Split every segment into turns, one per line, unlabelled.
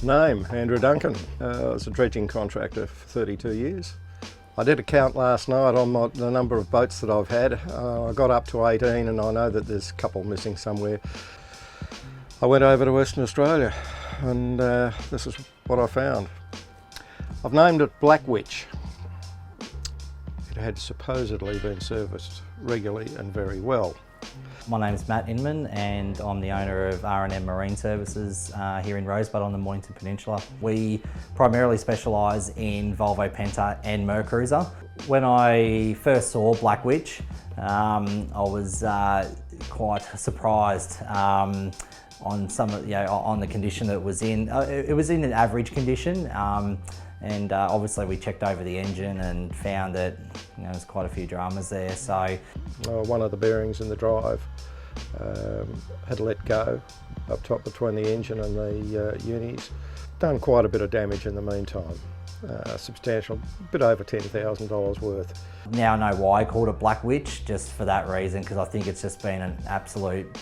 Name, Andrew Duncan. I was a dredging contractor for 32 years. I did a count last night on the number of boats that I've had. I got up to 18 and I know that there's a couple missing somewhere. I went over to Western Australia and this is what I found. I've named it Black Witch. It had supposedly been serviced regularly and very well.
My name's Matt Inman and I'm the owner of R&M Marine Services here in Rosebud on the Mornington Peninsula. We primarily specialise in Volvo Penta and Mercruiser. When I first saw Black Witch, I was quite surprised on on the condition that it was in. It was in an average condition. And obviously we checked over the engine and found that there's quite a few dramas there. So
one of the bearings in the drive had let go up top between the engine and the unis. Done quite a bit of damage in the meantime. Substantial, bit over $10,000 worth.
Now I know why I called it Black Witch, just for that reason, because I think it's just been an absolute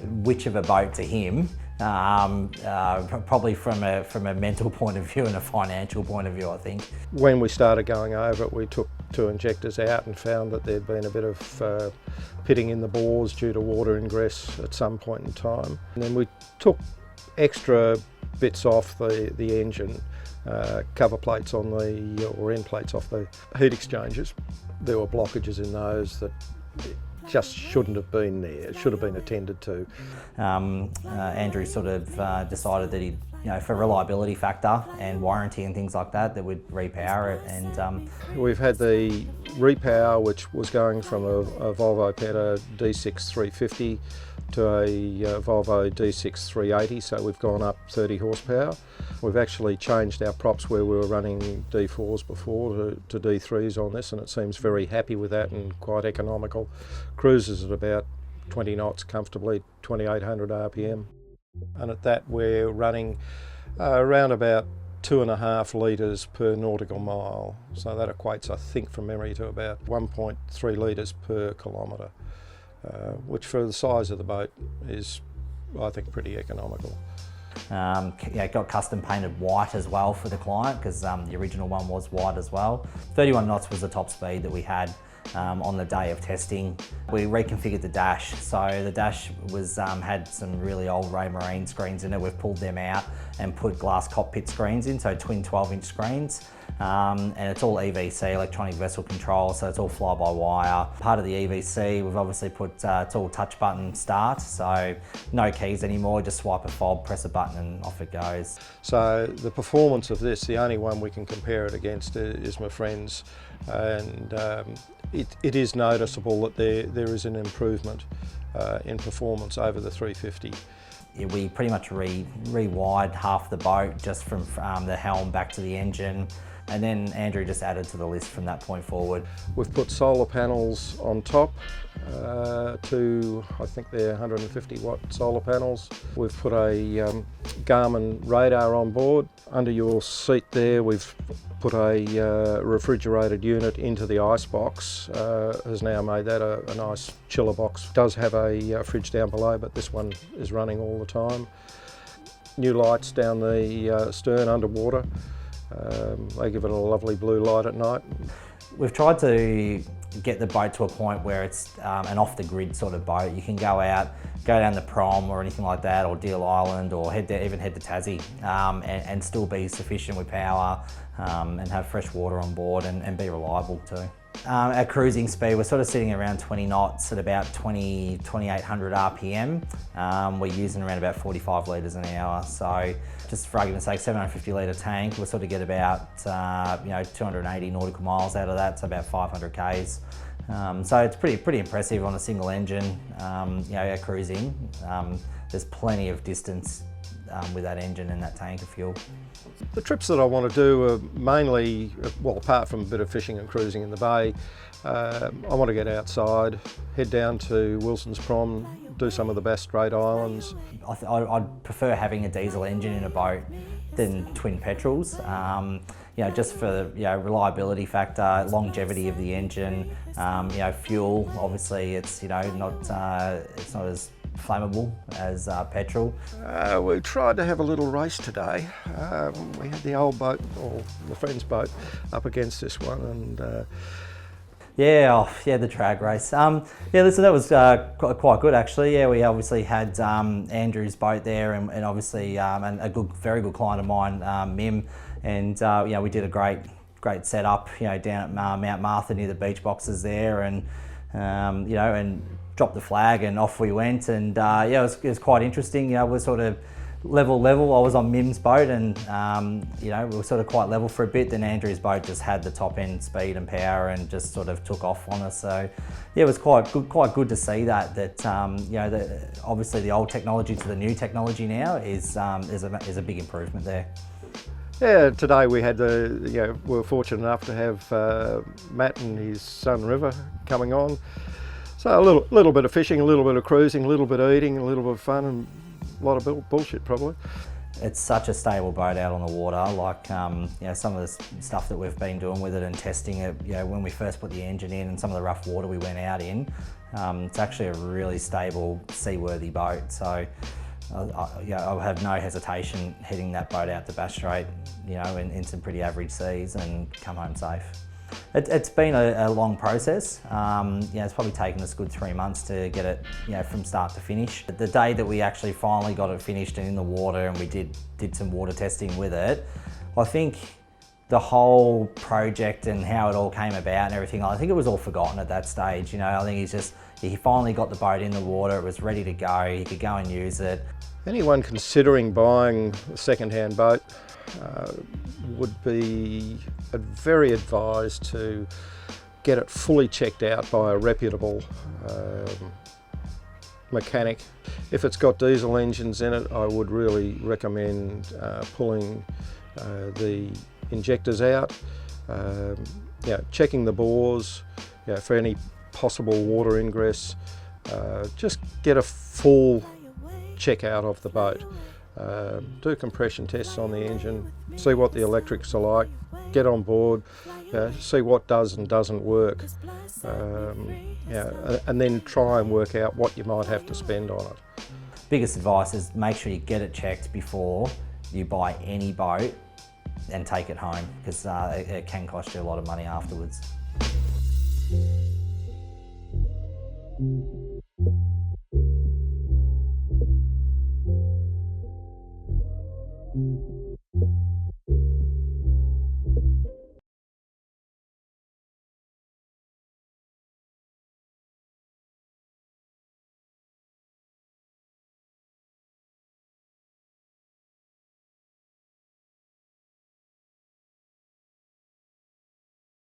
witch of a boat to him. Probably from a mental point of view and a financial point of view, I think. When
we started going over it, we took 2 injectors out and found that there'd been a bit of pitting in the bores due to water ingress at some point in time. And then we took extra bits off the engine, cover plates on or end plates off the heat exchangers. There were blockages in those that just shouldn't have been there. It should have been attended to.
Andrew sort of decided that he'd, for reliability factor and warranty and things like that, that would repower it. And
we've had the repower, which was going from a Volvo Penta D6 350 to a Volvo D6 380, so we've gone up 30 horsepower. We've actually changed our props where we were running D4s before to D3s on this, and it seems very happy with that and quite economical. Cruises at about 20 knots comfortably, 2800 RPM. And at that we're running around about 2.5 litres per nautical mile. So that equates, I think from memory, to about 1.3 litres per kilometre, which for the size of the boat is, I think, pretty economical.
It got custom painted white as well for the client, because the original one was white as well. 31 knots was the top speed that we had on the day of testing. We reconfigured the dash, so the dash was had some really old Ray Marine screens in it. We've pulled them out and put glass cockpit screens in, so twin 12-inch screens. And it's all EVC, electronic vessel control, so it's all fly-by-wire. Part of the EVC, we've obviously put, it's all touch button start, so no keys anymore, just swipe a fob, press a button and off it goes.
So the performance of this, the only one we can compare it against is my friend's, and it is noticeable that there is an improvement in performance over the 350.
We pretty much rewired half the boat just from the helm back to the engine, and then Andrew just added to the list from that point forward.
We've put solar panels on top, I think they're 150 watt solar panels. We've put a Garmin radar on board. Under your seat there we've put a refrigerated unit into the ice box. Has now made that a nice chiller box. It does have a fridge down below, but this one is running all the time. New lights down the stern underwater. They give it a lovely blue light at night.
We've tried to get the boat to a point where it's an off-the-grid sort of boat. You can go out, go down the Prom or anything like that, or Deal Island, or even head to Tassie, and still be sufficient with power and have fresh water on board and be reliable too. At cruising speed, we're sort of sitting around 20 knots at about 2,800 RPM. We're using around about 45 litres an hour. So just for argument's sake, 750 litre tank, we'll sort of get about 280 nautical miles out of that, so about 500 Ks. So it's pretty impressive on a single engine, at cruising. There's plenty of distance with that engine and that tank of fuel.
The trips that I want to do are mainly, well, apart from a bit of fishing and cruising in the bay, I want to get outside, head down to Wilson's Prom, do some of the Bass Strait Islands.
I'd prefer having a diesel engine in a boat than twin petrols. just for reliability factor, longevity of the engine, fuel. Obviously, it's not as flammable as petrol.
We tried to have a little race today. We had the old boat, or the friend's boat, up against this one, and
the drag race. So that was quite good actually. Yeah, we obviously had Andrew's boat there, and obviously and very good client of mine, Mim, and we did a great setup, down at Mount Martha near the beach boxes there, and and dropped the flag and off we went, and it was quite interesting. We're sort of level. I was on Mim's boat, and we were sort of quite level for a bit. Then Andrew's boat just had the top end speed and power and just sort of took off on us. So it was quite good to see that obviously the old technology to the new technology now is a big improvement there.
Yeah, today we had we were fortunate enough to have Matt and his son River coming on. So a little bit of fishing, a little bit of cruising, a little bit of eating, a little bit of fun, and a lot of bullshit probably.
It's such a stable boat out on the water. Like some of the stuff that we've been doing with it and testing it. When we first put the engine in and some of the rough water we went out in, it's actually a really stable, seaworthy boat. So I have no hesitation heading that boat out to Bass Strait, in some pretty average seas and come home safe. It's been a long process. It's probably taken us a good 3 months to get it, from start to finish. The day that we actually finally got it finished and in the water, and we did some water testing with it, I think the whole project and how it all came about and everything, I think it was all forgotten at that stage. I think he finally got the boat in the water, it was ready to go, he could go and use it.
Anyone considering buying a second-hand boat would be very advised to get it fully checked out by a reputable mechanic. If it's got diesel engines in it, I would really recommend pulling the injectors out, checking the bores for any possible water ingress. Just get a full check out of the boat. Do compression tests on the engine, see what the electrics are like, get on board, see what does and doesn't work, and then try and work out what you might have to spend on it.
Biggest advice is make sure you get it checked before you buy any boat and take it home, because it can cost you a lot of money afterwards.